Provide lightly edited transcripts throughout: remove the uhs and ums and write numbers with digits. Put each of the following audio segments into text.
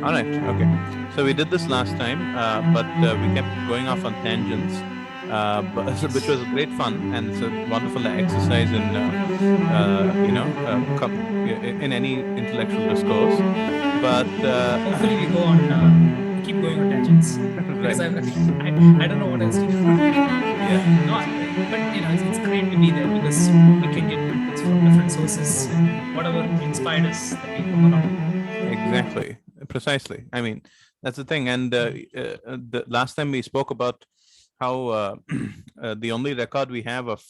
All right. Okay. So we did this last time, but we kept going off on tangents, which Yes. was great fun, and it's a wonderful exercise in, in any intellectual discourse. But Hopefully, we go on. We keep going on tangents because right. I don't know what else to do. Yeah. No, but it's great to be there because we can get inputs from different sources and whatever inspired us that we hook on to. Exactly. Precisely. I mean, that's the thing. And the last time we spoke about how the only record we have of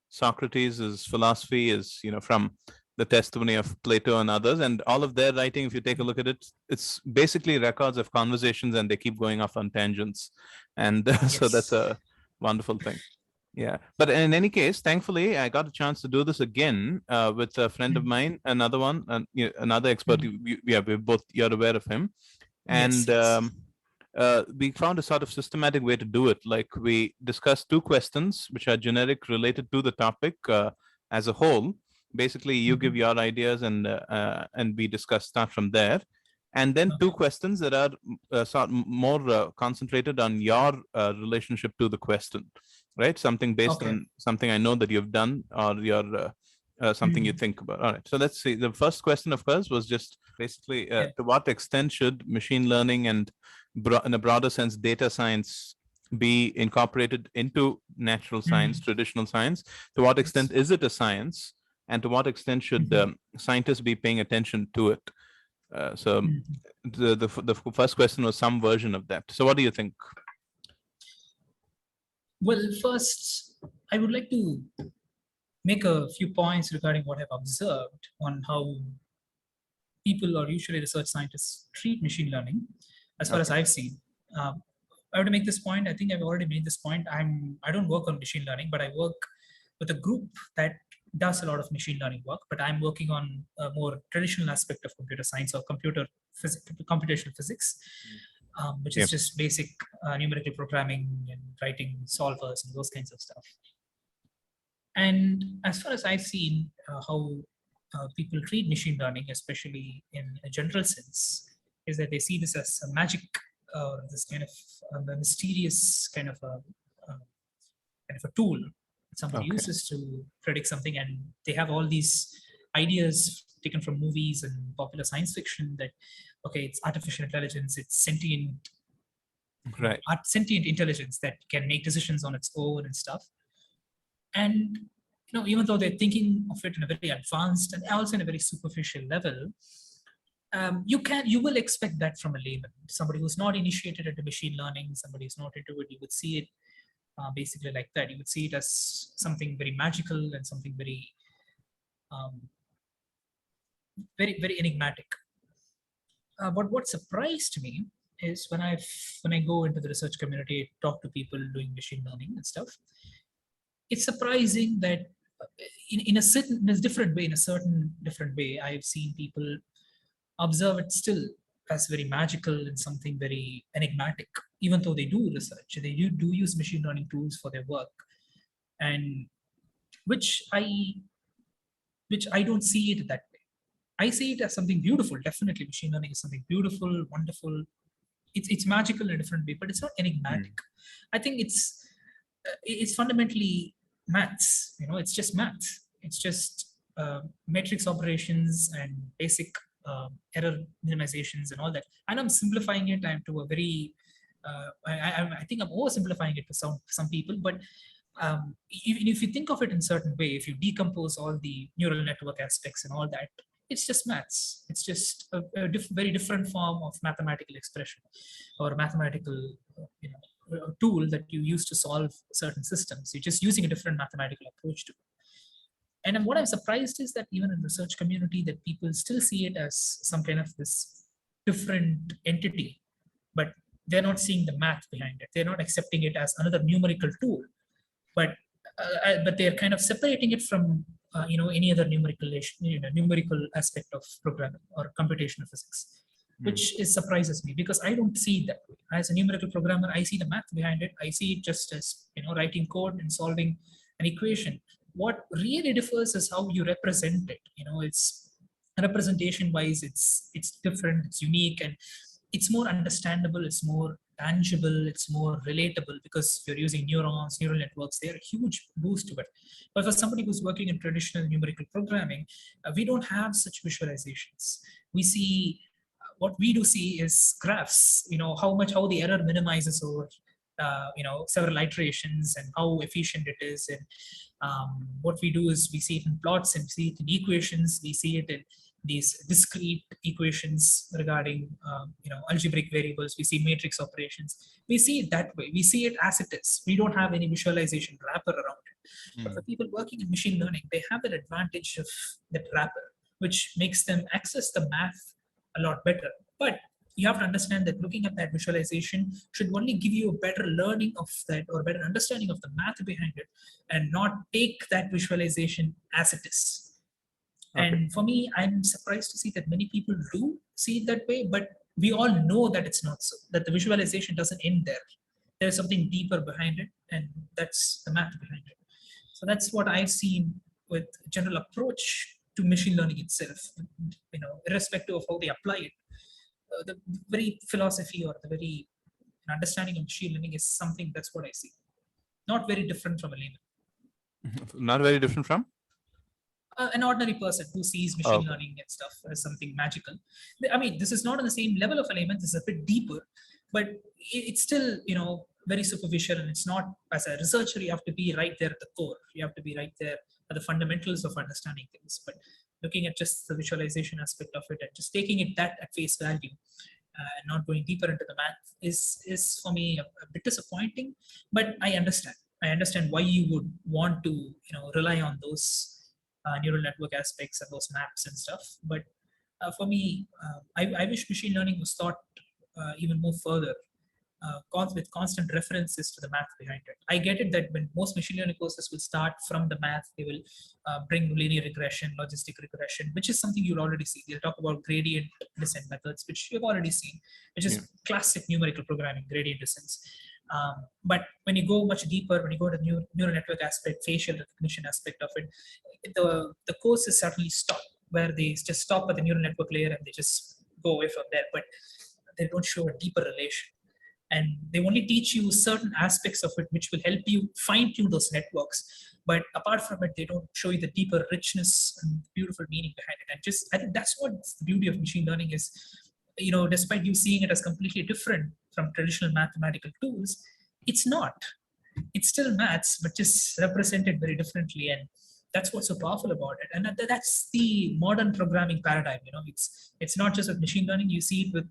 Socrates' philosophy is, from the testimony of Plato and others, and all of their writing. If you take a look at it, it's basically records of conversations, and they keep going off on tangents, and so that's Yes. a wonderful thing. Yeah, but in any case, thankfully, I got a chance to do this again with a friend of Mm. mine, another one, another expert. Mm. Yeah, we both, you're aware of him, Yes. and Yes. we found a sort of systematic way to do it. Like we discussed two questions which are generic, related to the topic as a whole. Basically, you give Mhm. your ideas, and we discuss start from there. And then two Okay. questions that are more concentrated on your relationship to the question, right? Something based Okay. on something I know that you've done, or your something you Mm. think about. All right. So let's see. The first question, of course, was just basically Yeah. to what extent should machine learning and, in a broader sense, data science be incorporated into natural science, Mm. traditional science? To what extent Yes. is it a science? And to what extent should Mhm. scientists be paying attention to it? So Mhm. the first question was some version of that. So what do you think? Well, first, I would like to make a few points regarding what I've observed on how people or usually research scientists treat machine learning, as far as Okay. I've seen. Um, I want to make this point. I think I've already made this point. I don't work on machine learning, but I work with a group that does a lot of machine learning work. But I'm working on a more traditional aspect of computer science or computational physics, which is Yes. just basic numerical programming and writing solvers and those kinds of stuff. And as far as I've seen, how people treat machine learning, especially in a general sense, is that they see this as a magic, this kind of a mysterious kind of a tool that somebody Okay. uses to predict something, and they have all these ideas taken from movies and popular science fiction that okay, it's artificial intelligence, it's Right. sentient intelligence that can make decisions on its own and stuff. And even though they're thinking of it in a very advanced and also in a very superficial level, you will expect that from a layman, somebody who's not initiated into machine learning, somebody who's not into it. You would see it basically like that. You would see it as something very magical and something um, very enigmatic. But what surprised me is when I go into the research community, talk to people doing machine learning and stuff. It's surprising that in a different way, in a certain different way, I've seen people observe it still as very magical and something very enigmatic, even though they do research, they do use machine learning tools for their work, and which i which I don't see it that way. I see it as something beautiful. Definitely machine learning is something beautiful, wonderful. It's magical in a different way, but it's not enigmatic. Mm. I think it's fundamentally maths. It's just maths. It's just matrix operations and basic error minimizations and all that. And I'm simplifying it. I'm to a very I think I'm oversimplifying it to some people, but if you think of it in a certain way, if you decompose all the neural network aspects and all that, it's just maths. It's just a very different form of mathematical expression or mathematical tool that you use to solve certain systems. You're just using a different mathematical approach to it. And what I'm surprised is that even in the research community, that people still see it as some kind of this different entity, but they're not seeing the math behind it. They're not accepting it as another numerical tool, but but they're kind of separating it from any other numerical aspect of programming or computational physics, Mm. which is surprises me because I don't see it that way. As a numerical programmer, I see the math behind it. I see it just as writing code and solving an equation. What really differs is how you represent it. It's representation wise, it's different, it's unique, and it's more understandable, it's more tangible, it's more relatable, because you're using neurons, neural networks, they're a huge boost to it. But for somebody who's working in traditional numerical programming, we don't have such visualizations. We see, what we do see is graphs, how the error minimizes over several iterations, and how efficient it is. And what we do is we see it in plots, and we see it in equations, we see it in these discrete equations regarding algebraic variables, we see matrix operations, we see it that way, we see it as it is, we don't have any visualization wrapper around it. But for people working in machine learning, they have that advantage of that wrapper, which makes them access the math a lot better. But you have to understand that looking at that visualization should only give you a better learning of that, or better understanding of the math behind it, and not take that visualization as it is. Okay. And for me, I'm surprised to see that many people do see it that way, but we all know that it's not so, that the visualization doesn't end there. There's something deeper behind it, and that's the math behind it. So that's what I've seen with general approach to machine learning itself, irrespective of how they apply it. The very philosophy, or the very understanding of machine learning, is something, that's what I see. Not very different from a layman. Not very different from? An ordinary person who sees machine learning and stuff as something magical. I mean, this is not on the same level of a layman, this is a bit deeper, but it's still, very superficial, and it's not, as a researcher, you have to be right there at the core. You have to be right there at the fundamentals of understanding things. But looking at just the visualization aspect of it, and just taking it that at face value, and not going deeper into the math is for me a bit disappointing. But I understand why you would want to, rely on those neural network aspects and those maps and stuff. But for me, I wish machine learning was thought even more further, with constant references to the math behind it. I get it that when most machine learning courses will start from the math, they will bring linear regression, logistic regression, which is something you'll already see. They'll talk about gradient descent methods, which you've already seen, which is classic numerical programming, gradient descents. But when you go much deeper, when you go to the neural network aspect, facial recognition aspect of it, the courses certainly stop, where they just stop at the neural network layer and they just go away from there. But they don't show a deeper relation. And they only teach you certain aspects of it, which will help you fine-tune those networks. But apart from it, they don't show you the deeper richness and beautiful meaning behind it. And I think that's what the beauty of machine learning is. Despite you seeing it as completely different from traditional mathematical tools, it's not. It's still maths, but just represented very differently. And that's what's so powerful about it. And that's the modern programming paradigm. It's not just with machine learning. You see it with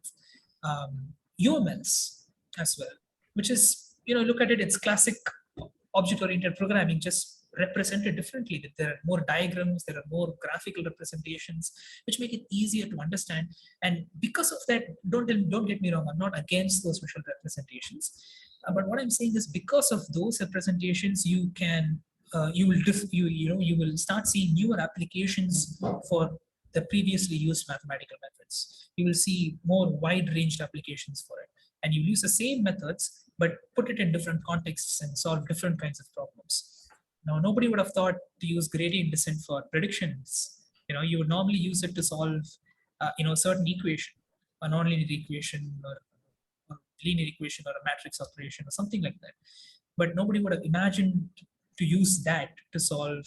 UMLs as well, which is, look at it, it's classic object-oriented programming, just represented differently. That there are more diagrams, there are more graphical representations, which make it easier to understand. And because of that, don't get me wrong, I'm not against those visual representations. But what I'm saying is, because of those representations, you will start seeing newer applications for the previously used mathematical methods. You will see more wide-ranged applications for it. And you use the same methods, but put it in different contexts and solve different kinds of problems. Now, nobody would have thought to use gradient descent for predictions. You would normally use it to solve, a certain equation, a nonlinear equation, or linear equation, or a matrix operation, or something like that. But nobody would have imagined to use that to solve,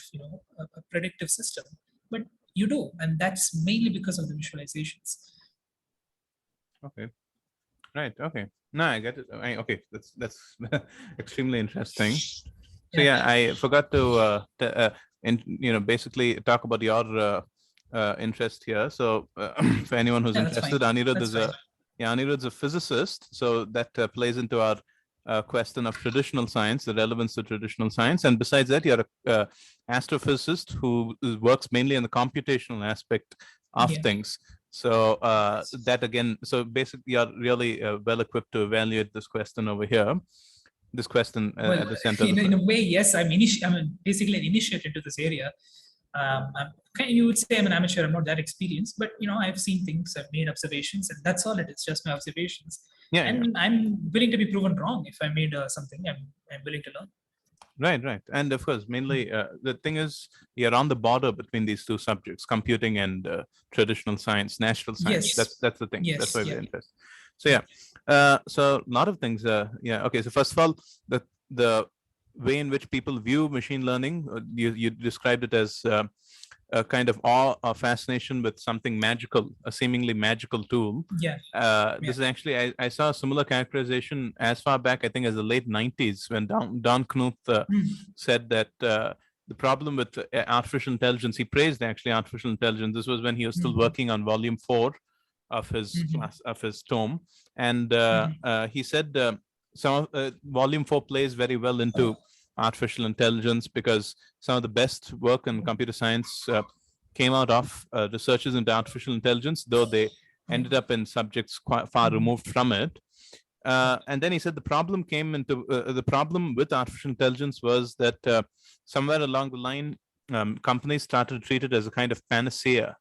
a predictive system. But you do, and that's mainly because of the visualizations. Okay. Right. Okay. No, I get it. Okay, that's extremely interesting. So I forgot to basically talk about your interest here. So for anyone who's interested, Anirudh's a physicist. So that plays into our question of traditional science, the relevance to traditional science. And besides that, you're a astrophysicist who works mainly on the computational aspect of things. So that again, so basically you're really well equipped to evaluate this question over here. This question at the center. In a way, yes, I'm basically an initiate into this area. You would say I'm an amateur. I'm not that experienced, but I've seen things, I've made observations, and that's all it is. Just my observations. And I'm willing to be proven wrong. If I made something, I'm willing to learn. Right. And of course, mainly the thing is, you're on the border between these two subjects, computing and traditional science, natural science. That's the thing. That's why we're interested. So yeah, so a lot of things. Yeah. Okay. So first of all, the way in which people view machine learning, you described it as a kind of awe or fascination with something magical, a seemingly magical tool. Yeah. This is actually, I saw a similar characterization as far back, I think, as the late 90s when Don Knuth said that the problem with artificial intelligence, he praised actually artificial intelligence. This was when he was still working on volume 4 of his class, of his tome. And he said some of volume 4 plays very well into artificial intelligence because some of the best work in computer science came out of researchers into artificial intelligence, though they ended up in subjects quite far removed from it. And then he said the problem came into the problem with artificial intelligence was that somewhere along the line, companies started to treat it as a kind of panacea,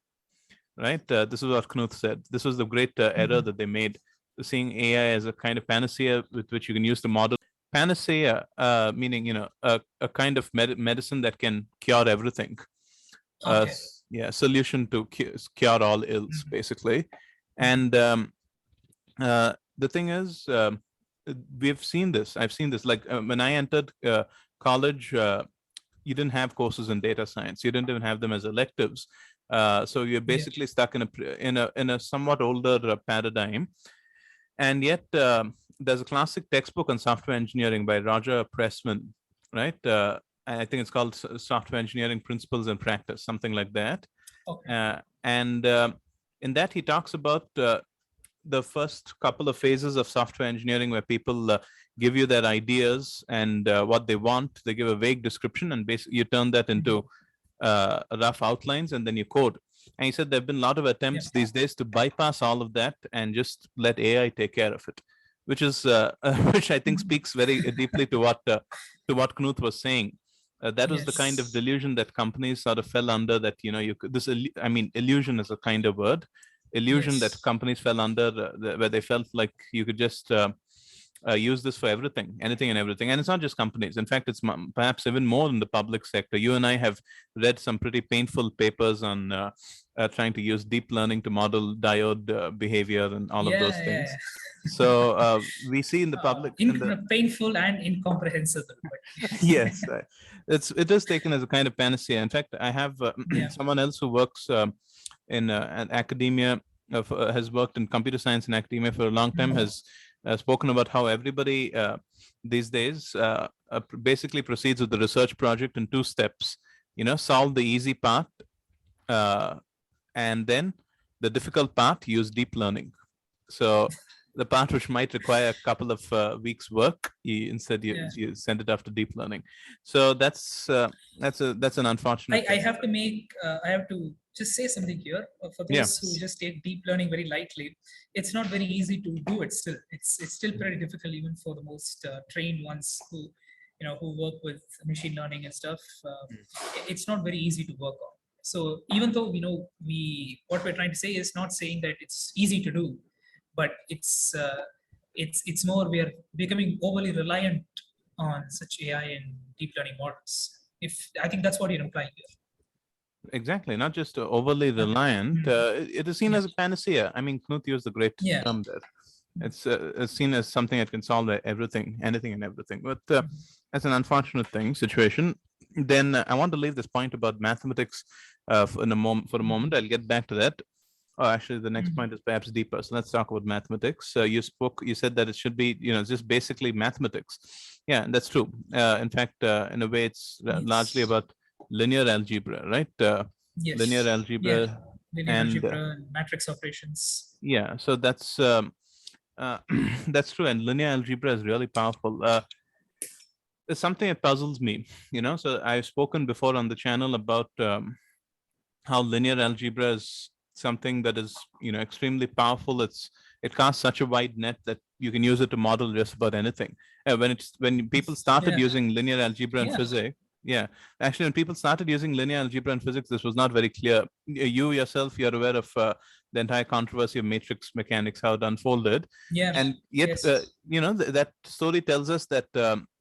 right? This is what Knuth said. This was the great error that they made, seeing AI as a kind of panacea with which you can use the model. Panacea, meaning, a kind of medicine that can cure everything. Okay. Yeah, solution to cure all ills, basically. And the thing is, we've seen this. I've seen this. Like when I entered college, you didn't have courses in data science. You didn't even have them as electives. So you're basically stuck in a somewhat older paradigm. And yet, there's a classic textbook on software engineering by Roger Pressman, right? I think it's called Software Engineering Principles and Practice, something like that. Okay. And in that, he talks about the first couple of phases of software engineering where people give you their ideas and what they want. They give a vague description, and basically you turn that into rough outlines, and then you code. And he said there have been a lot of attempts these days to bypass all of that and just let AI take care of it, which is which I think speaks very deeply to what Knuth was saying. That was the kind of delusion that companies sort of fell under. That you could, I mean, illusion is a kind of word. Illusion that companies fell under, where they felt like you could just use this for everything, anything and everything. And it's not just companies. In fact, it's perhaps even more in the public sector. You and I have read some pretty painful papers on trying to use deep learning to model diode behavior and all of those things. So we see in the public painful and incomprehensible. But yes, it is taken as a kind of panacea. In fact, I have someone else who works in academia, has worked in computer science in academia for a long time, has spoken about how everybody these days basically proceeds with the research project in 2 steps. Solve the easy part, and then the difficult part, use deep learning. So the part which might require a couple of weeks work, you send it off to deep learning. So that's an unfortunate I have to just say something here for those who just take deep learning very lightly. It's not very easy to do it still. It's still pretty difficult even for the most trained ones who work with machine learning and stuff. It's not very easy to work on. So even though what we're trying to say is not saying that it's easy to do, but it's more we are becoming overly reliant on such AI and deep learning models. I think that's what you're implying here. Exactly, not just overly reliant. It is seen as a panacea. I mean, Knuth used the great term there. It's seen as something that can solve everything, anything and everything. But that's an unfortunate situation. Then I want to leave this point about mathematics for a moment. I'll get back to that. Oh, actually, the next point is perhaps deeper. So let's talk about mathematics. You said that it should be, just basically mathematics. Yeah, that's true. In fact, in a way, it's largely about linear algebra, right? Linear algebra, and matrix operations. Yeah, so that's that's true. And linear algebra is really powerful. It's something that puzzles me, So I've spoken before on the channel about how linear algebra is something that is, extremely powerful. It casts such a wide net that you can use it to model just about anything. When people started using linear algebra in physics, actually, when people started using linear algebra in physics, this was not very clear. You yourself, you're aware of the entire controversy of matrix mechanics, how it unfolded. And yet, that story tells us that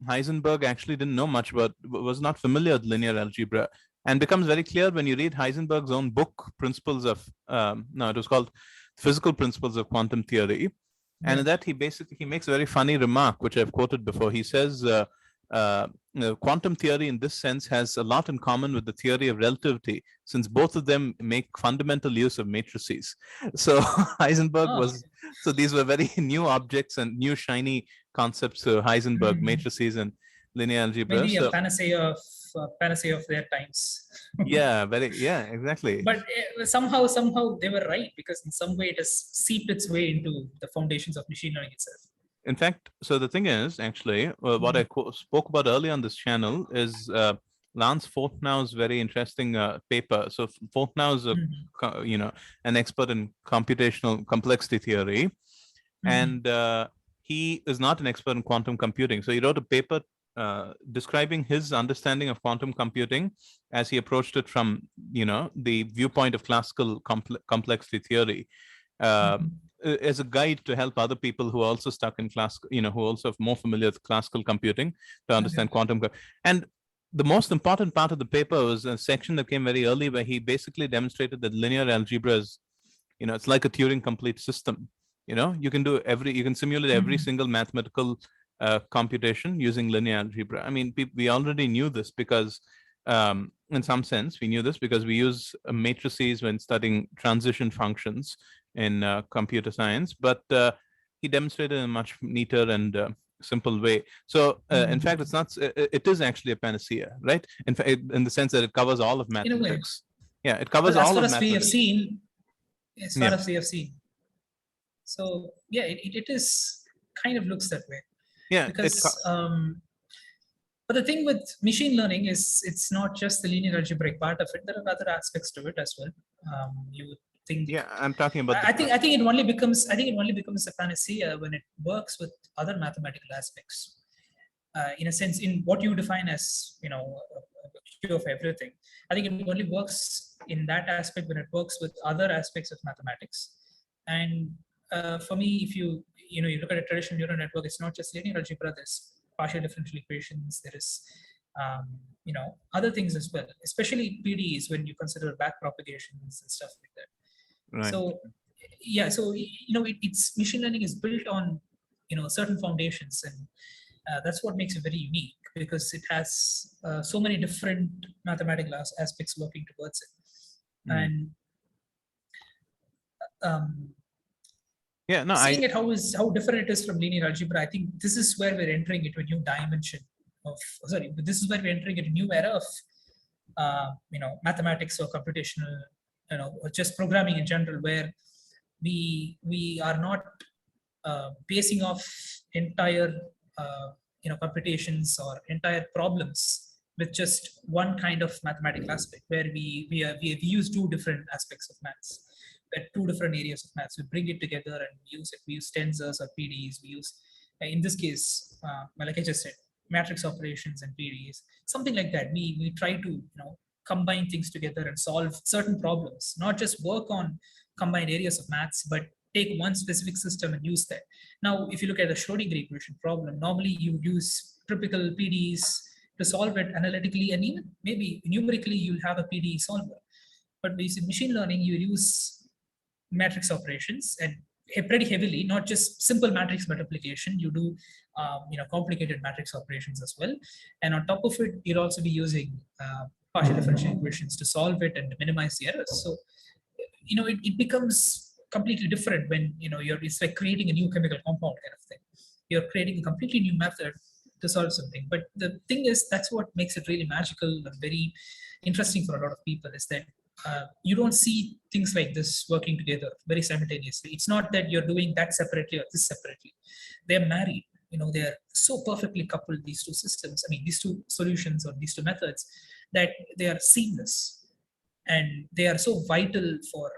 Heisenberg actually didn't know much about, was not familiar with linear algebra. And becomes very clear when you read Heisenberg's own book, Principles of, it was called Physical Principles of Quantum Theory. And Yeah. in that, he makes a very funny remark, which I've quoted before. He says, quantum theory in this sense has a lot in common with the theory of relativity, since both of them make fundamental use of matrices. So Heisenberg Oh, was, so these were very new objects and new shiny concepts to Heisenberg, hmm. matrices and linear algebra. Maybe a So panacea of their times. yeah, yeah, exactly. But somehow they were right, because in some way it has seeped its way into the foundations of machine learning itself. In fact, so the thing is, actually, what I spoke about earlier on this channel is Lance Fortnow's very interesting paper. So Fortnow is an expert in computational complexity theory, and he is not an expert in quantum computing. So he wrote a paper describing his understanding of quantum computing as he approached it from the viewpoint of classical complexity theory. As a guide to help other people who are also stuck in who also are more familiar with classical computing to understand quantum. And the most important part of the paper was a section that came very early where he basically demonstrated that linear algebra is, it's like a Turing complete system. You can simulate every single mathematical computation using linear algebra. I mean, we already knew this because in some sense, we knew this because we use matrices when studying transition functions in computer science, but he demonstrated in a much neater and simple way. So, in fact, it is actually a panacea, right? In fact, in the sense that it covers all of mathematics. Yeah, it covers well, all of as mathematics. far as we have seen. So, yeah, it is kind of looks that way. Yeah, because but the thing with machine learning is it's not just the linear algebraic part of it. There are other aspects to it as well. You would think. Yeah, I'm talking about. I think it only becomes a panacea when it works with other mathematical aspects. In a sense, in what you define as a cure of everything. I think it only works in that aspect when it works with other aspects of mathematics. And for me, if you look at a traditional neural network, it's not just linear algebra. There's partial differential equations. There is other things as well, especially PDEs when you consider back propagations and stuff like that. Right. So yeah, so it's machine learning is built on certain foundations, and that's what makes it very unique, because it has so many different mathematical aspects working towards it. And seeing it how different it is from linear algebra, I think this is where we're entering into a new dimension of this is where we're entering into a new era of mathematics or computational, or just programming in general, where we are not basing off entire computations or entire problems with just one kind of mathematical aspect, where we use two different aspects of maths, two different areas of maths. We bring it together and use it. We use tensors or PDEs. We use, in this case, like I just said, matrix operations and PDEs, something like that. We try to combine things together and solve certain problems, not just work on combined areas of maths, but take one specific system and use that. Now, if you look at the Schrodinger equation problem, normally you use typical PDEs to solve it analytically, and even maybe numerically you'll have a PDE solver. But when you see machine learning, you use matrix operations, and pretty heavily, not just simple matrix multiplication. You do complicated matrix operations as well, and on top of it, you'll also be using partial differential equations to solve it and minimize the errors. So it becomes completely different when it's like creating a new chemical compound kind of thing. You're creating a completely new method to solve something. But the thing is, that's what makes it really magical and very interesting for a lot of people, is that you don't see things like this working together very simultaneously. It's not that you're doing that separately or this separately. They're married. They're so perfectly coupled, these two systems. I mean, these two solutions or these two methods, that they are seamless, and they are so vital for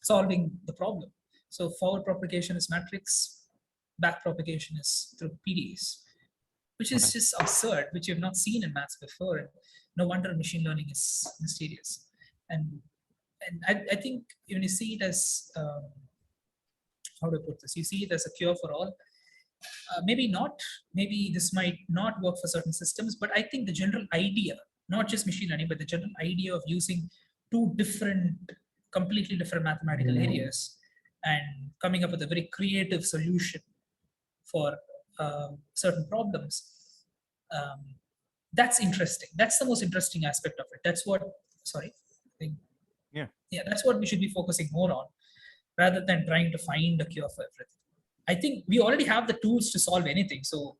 solving the problem. So forward propagation is matrix, back propagation is through PDEs, which is just absurd, which you've not seen in maths before. And no wonder machine learning is mysterious. And I think when you see it as, how to put this, you see it as a cure for all. Maybe not, maybe this might not work for certain systems, but I think the general idea, not just machine learning, but the general idea of using two completely different mathematical areas and coming up with a very creative solution for certain problems. Um, that's interesting. That's the most interesting aspect of it. That's what, sorry, I think, Yeah. yeah, that's what we should be focusing more on rather than trying to find a cure for everything. I think we already have the tools to solve anything. So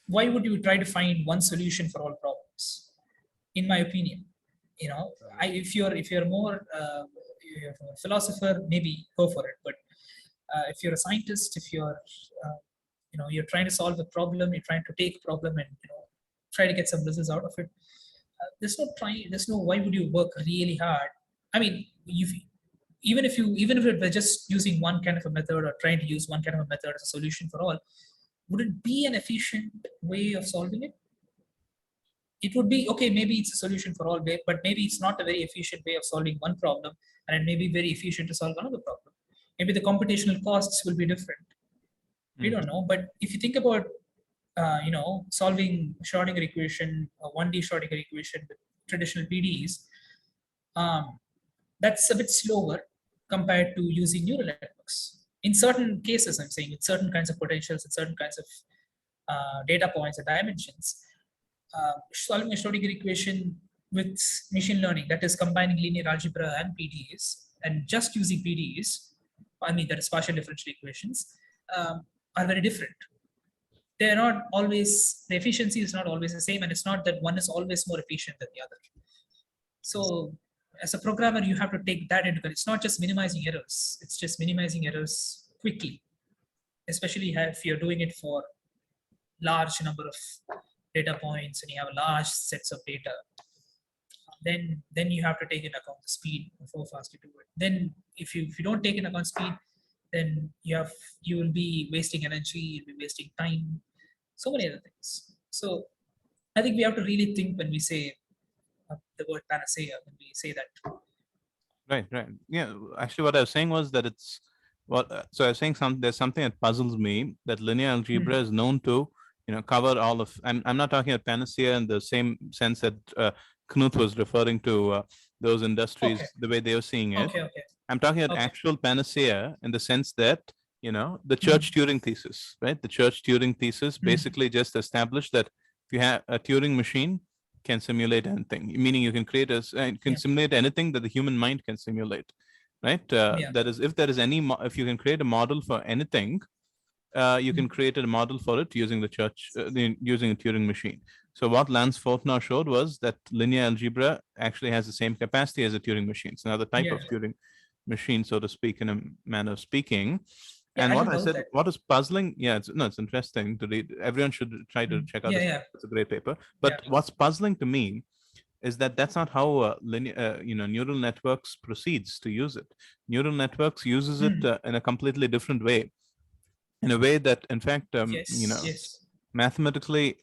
why would you try to find one solution for all problems? In my opinion, if you're more you're a philosopher, maybe go for it. But if you're a scientist, if you're you're trying to solve a problem, you're trying to take a problem and try to get some results out of it. There's no why would you work really hard? I mean, even if it were just using one kind of a method or trying to use one kind of a method as a solution for all, would it be an efficient way of solving it? It would be okay, maybe it's a solution for all, but maybe it's not a very efficient way of solving one problem, and it may be very efficient to solve another problem. Maybe the computational costs will be different. We don't know. But if you think about solving Schrodinger equation, a 1D Schrodinger equation with traditional PDEs, that's a bit slower compared to using neural networks. In certain cases, I'm saying, with certain kinds of potentials and certain kinds of data points and dimensions, solving a Schrodinger equation with machine learning, that is combining linear algebra and PDEs, and just using PDEs, I mean, that is partial differential equations, are very different. They're not always, the efficiency is not always the same, and it's not that one is always more efficient than the other. So as a programmer, you have to take that into account. It's not just minimizing errors, it's just minimizing errors quickly, especially if you're doing it for large number of data points and you have large sets of data. Then you have to take into account the speed of how fast you do it. Then if you don't take into account speed, then you will be wasting energy, you'll be wasting time, so many other things. So I think we have to really think when we say the word panacea, when we say that. Right. Yeah. Actually, what I was saying was that it's so I was saying there's something that puzzles me, that linear algebra is known to, cover all of. I'm not talking about panacea in the same sense that Knut was referring to those industries, Okay. the way they were seeing it. Okay. I'm talking about actual panacea in the sense that, the church Turing thesis, right? The church Turing thesis basically just established that if you have a Turing machine can simulate anything, meaning you can create simulate anything that the human mind can simulate, right? That is, if there is if you can create a model for anything, you can create a model for it using using a Turing machine. So what Lance Fortner showed was that linear algebra actually has the same capacity as a Turing machine. It's another type of Turing machine, so to speak, in a manner of speaking. And what I said, what is puzzling, it's interesting to read. Everyone should try to check out this. It's a great paper. But what's puzzling to me is that that's not how neural networks proceeds to use it. Neural networks uses it in a completely different way, in a way that, in fact, mathematically,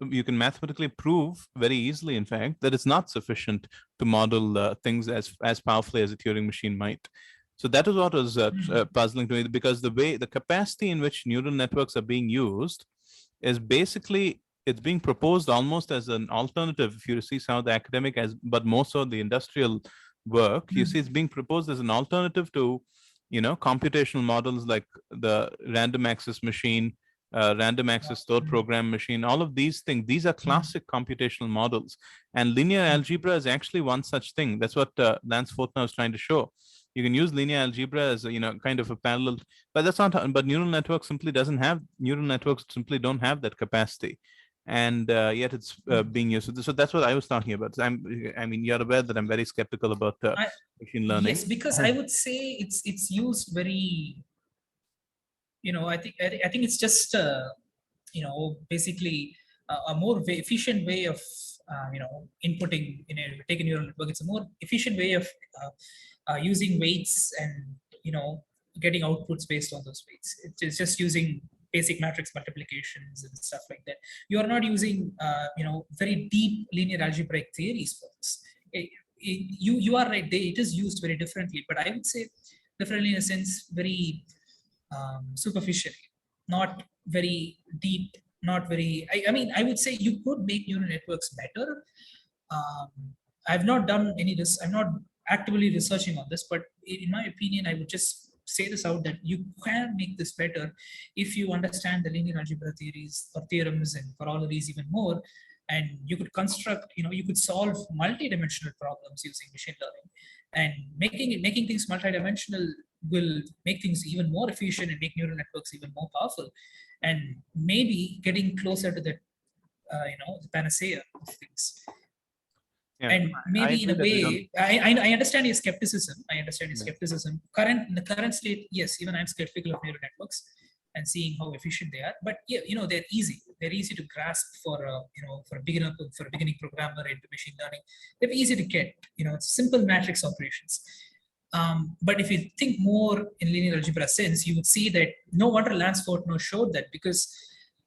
you can mathematically prove very easily, in fact, that it's not sufficient to model things as powerfully as a Turing machine might. So that is what was puzzling to me, because the capacity in which neural networks are being used is basically, it's being proposed almost as an alternative. If you see some of the academic, but more so the industrial work, you see it's being proposed as an alternative to, computational models like the random access machine, random access stored program machine, all of these things. These are classic computational models, and linear algebra is actually one such thing. That's what Lance Fortner was trying to show. You can use linear algebra as kind of a parallel, but that's not. But neural networks simply don't have that capacity, and yet it's being used. So that's what I was talking about. I mean, you're aware that I'm very skeptical about machine learning. Yes, because I would say it's used very. I think it's just basically a more efficient way of inputting take a neural network. It's a more efficient way of using weights and getting outputs based on those weights. It's just using basic matrix multiplications and stuff like that. You are not using very deep linear algebraic theories for this. You are right. It is used very differently, but I would say differently in a sense very superficially, not very deep, not very. I mean, I would say you could make neural networks better. I've not done any. I'm not actively researching on this, but in my opinion, I would just say this out that you can make this better if you understand the linear algebra theories or theorems and corollaries even more, and you could construct, you could solve multi-dimensional problems using machine learning, and making things multi-dimensional will make things even more efficient and make neural networks even more powerful, and maybe getting closer to the the panacea of things. Yeah, And I maybe in agree a that we don't. way, I understand your skepticism. I understand your Yeah. skepticism. In the current state, yes, even I'm skeptical of neural networks and seeing how efficient they are. But yeah, they're easy. They're easy to grasp for for a beginner, for a beginning programmer into machine learning. They're easy to get. It's simple matrix operations. But if you think more in linear algebra sense, you would see that no wonder Lance Fortner showed that, because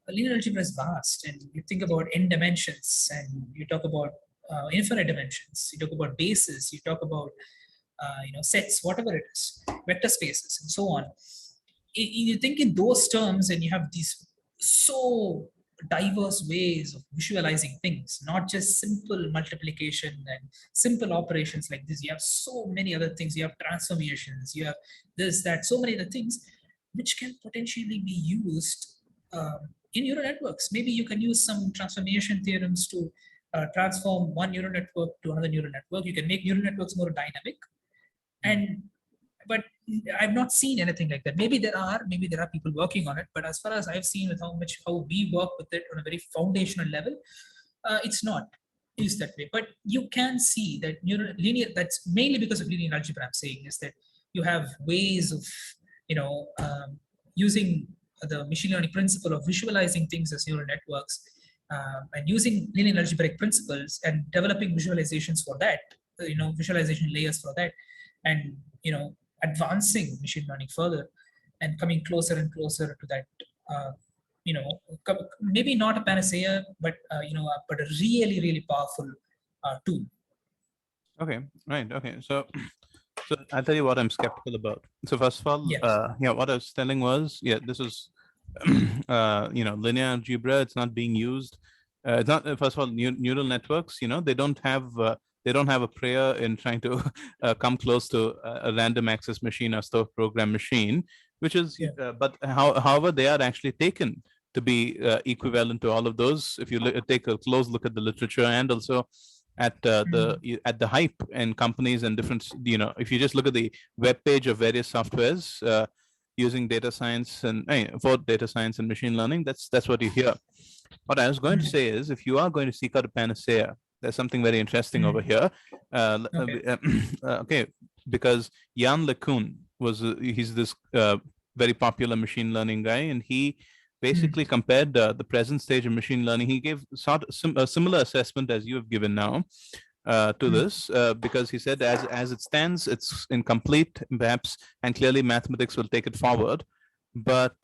linear algebra is vast, and you think about n dimensions, and you talk about infinite dimensions, you talk about bases, you talk about sets, whatever it is, vector spaces, and so on. You think in those terms, and you have these so diverse ways of visualizing things, not just simple multiplication and simple operations like this. You have so many other things. You have transformations, you have this, that, so many other things which can potentially be used in neural networks. Maybe you can use some transformation theorems to transform one neural network to another neural network. You can make neural networks more dynamic. And but I've not seen anything like that. Maybe there are people working on it, but as far as I've seen with how we work with it on a very foundational level, it's not used that way. But you can see that linear, that's mainly because of linear algebra. I'm saying is that you have ways of using the machine learning principle of visualizing things as neural networks, and using linear algebraic principles and developing visualizations for that, visualization layers for that, and advancing machine learning further and coming closer and closer to that, maybe not a panacea, but but a really, really powerful tool. Okay, right. Okay, so I'll tell you what I'm skeptical about. So first of all, Yeah. what I was telling was, this is linear algebra. It's not being used. It's not, first of all, neural networks. They don't have a prayer in trying to come close to a random access machine or store program machine, which is. But however, they are actually taken to be equivalent to all of those. If you take a close look at the literature, and also at the hype in companies and different, if you just look at the web page of various softwares using data science and for data science and machine learning, that's what you hear. What I was going to say is, if you are going to seek out a panacea, there's something very interesting over here. Okay, because Jan LeCun he's this very popular machine learning guy, and he basically compared the present stage of machine learning. He gave a similar assessment as you have given now to this, because he said, as it stands, it's incomplete, perhaps, and clearly mathematics will take it forward. But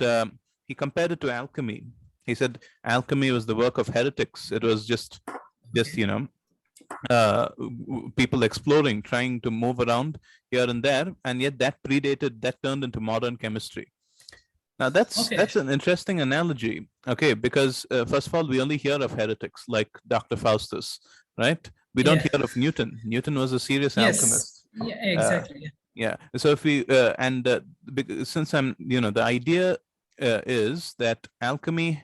he compared it to alchemy. He said alchemy was the work of heretics. It was just people exploring, trying to move around here and there, and yet that turned into modern chemistry. Now that's an interesting analogy, okay? Because first of all, we only hear of heretics like Dr. Faustus, right? We don't hear of Newton. Newton was a serious alchemist. Yeah, exactly. So if we since I'm, the idea is that alchemy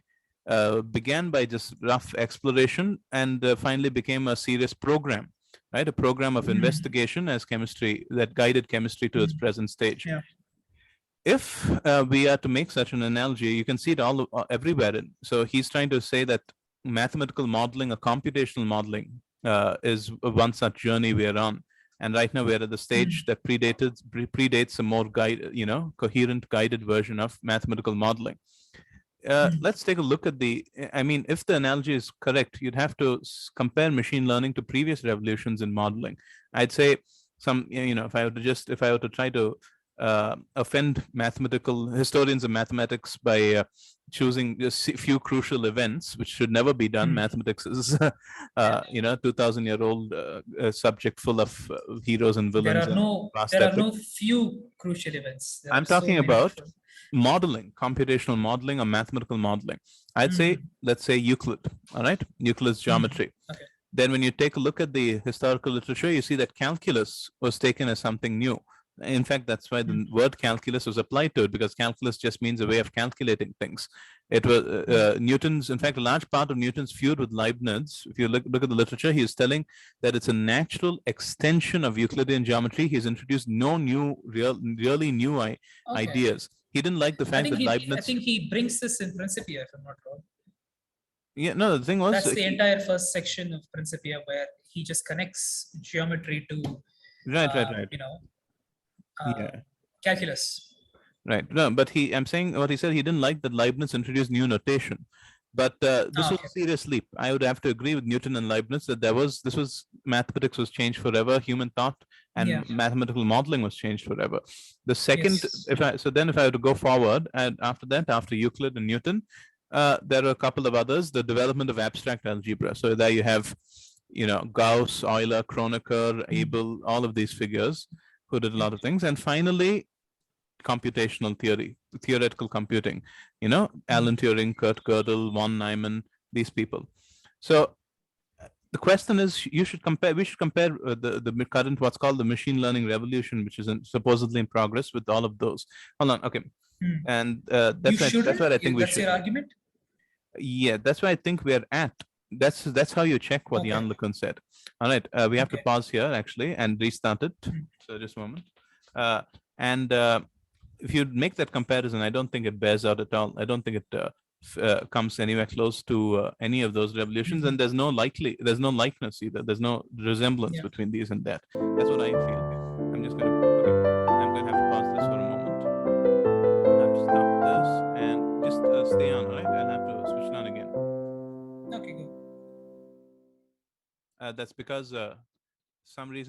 began by just rough exploration and finally became a serious program, right? A program of investigation as chemistry that guided chemistry to its present stage. If we are to make such an analogy, you can see it all everywhere. So he's trying to say that mathematical modeling or computational modeling is one such journey we are on. And right now we're at the stage that predates a more coherent, guided version of mathematical modeling. Let's take a look at if the analogy is correct, you'd have to compare machine learning to previous revolutions in modeling. I'd say if I were to try to offend mathematical historians of mathematics by choosing just a few crucial events, which should never be done. Mathematics is 2,000-year-old subject full of heroes and villains. There are no few crucial events. I'm talking about modeling, computational modeling or mathematical modeling. I'd say, let's say Euclid, all right? Euclid's geometry. Then when you take a look at the historical literature, you see that calculus was taken as something new. In fact, that's why the word calculus was applied to it, because calculus just means a way of calculating things. It was Newton's, in fact, a large part of Newton's feud with Leibniz. If you look at the literature, he is telling that it's a natural extension of Euclidean geometry. He's introduced no new, really new ideas. He didn't like the fact that Leibniz. I think he brings this in Principia, if I'm not wrong. Yeah, no, the thing was that's the entire first section of Principia, where he just connects geometry to right. calculus. Right. No, but I'm saying what he said, he didn't like that Leibniz introduced new notation. But this was a serious leap. I would have to agree with Newton and Leibniz that mathematics was changed forever, human thought and mathematical modeling was changed forever. The second, if I were to go forward, and after Euclid and Newton, there are a couple of others, the development of abstract algebra. So there you have, Gauss, Euler, Kronecker, Abel, all of these figures who did a lot of things. And finally, computational theory, theoretical computing, Alan Turing, Kurt Gödel, von Neumann, these people. So the question is, we should compare the current, what's called the machine learning revolution, which is supposedly in progress, with all of those. Hold on. Okay. And that's what I think we should. That's your argument? Yeah, that's why I think we're at. That's how you check what Jan LeCun said. All right, we have to pause here actually and restart it. So just a moment. If you make that comparison, I don't think it bears out at all. I don't think it comes anywhere close to any of those revolutions, and there's no likeness either. There's no resemblance between these and that. That's what I feel. I'm just gonna have to pause this for a moment. I have to stop this and just stay on. All right, I'll have to switch it on again. Okay, good. That's because some reason